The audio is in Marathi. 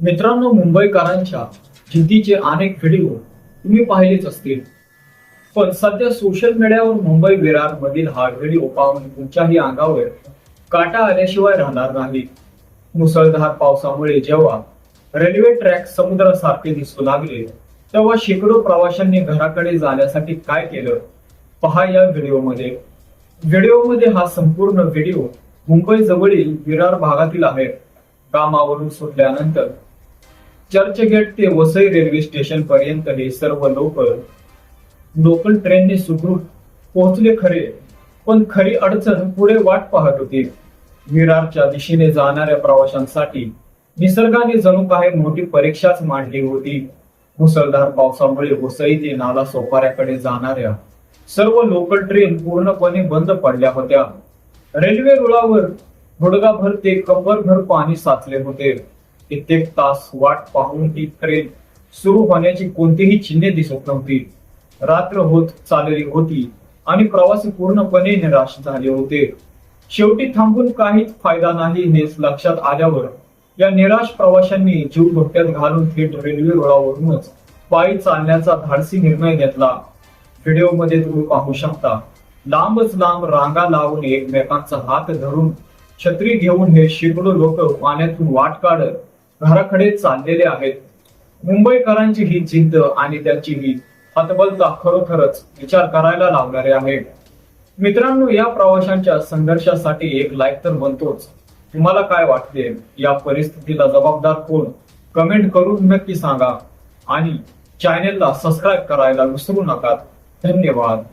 मित्रांनो, मुंबईकरांच्या जिद्दीचे अनेक व्हिडिओ तुम्ही पाहिलेच असतील, पण सध्या सोशल मीडियावर मुंबई विरार मधील हा व्हिडिओ पाहून तुमच्याही अंगावर काटा आल्याशिवाय राहणार नाही. मुसळधार पावसामुळे जेव्हा रेल्वे ट्रॅक समुद्रासारखे दिसू लागले, तेव्हा शेकडो प्रवाशांनी घराकडे जाण्यासाठी काय केलं पहा या व्हिडिओमध्ये. हा संपूर्ण व्हिडिओ मुंबई जवळील विरार भागातील आहे. कामावरून सुटल्यानंतर चर्चगेट ते वसई रेल्वे स्टेशन पर्यंत हे सर्व लोकल ट्रेनने सुखरूप पोहोचले खरे, पण खरी अडचण पुढे वाट पाहत होती. विरारच्या दिशेने जाणाऱ्या प्रवाशांसाठी निसर्गाने जणू काही मोठी परीक्षाच मांडली होती. मुसळधार पावसामुळे वसई ते नाला सोपाऱ्याकडे जाणाऱ्या सर्व लोकल ट्रेन पूर्णपणे बंद पडल्या होत्या. रेल्वे रुळावर गुडघाभर ते कंबरभर पाणी साचले होते. कित्येक तास वाट पाहून ही ट्रेन सुरू होण्याची कोणतीही चिन्हे दिसत नव्हती. रात्र होत चालली होती आणि प्रवासी पूर्णपणे निराश झाले होते. शेवटी थांबून काहीच फायदा नाही हे लक्षात आल्यावर या निराश प्रवाशांनी जीव धोक्यात घालून थेट रेल्वे रुळावरूनच पायी चालण्याचा धाडसी निर्णय घेतला. व्हिडिओमध्ये तुम्ही पाहू शकता, लांबच लांब रांगा लावून एकमेकांचा हात धरून छत्री घेऊन हे शेकडो लोक पाण्यातून वाट काढत घराकडे चाललेले आहेत. मुंबईकरांची ही जिद्द आणि त्यांची ही हतबलता खरोखरच विचार करायला लावणारे आहे. मित्रांनो, या प्रवाशांच्या संघर्षासाठी एक लाईक तर बनतोच. तुम्हाला काय वाटते, या परिस्थितीला जबाबदार कोण? कमेंट करून नक्की सांगा आणि चॅनेलला सबस्क्राईब करायला विसरू नका. धन्यवाद.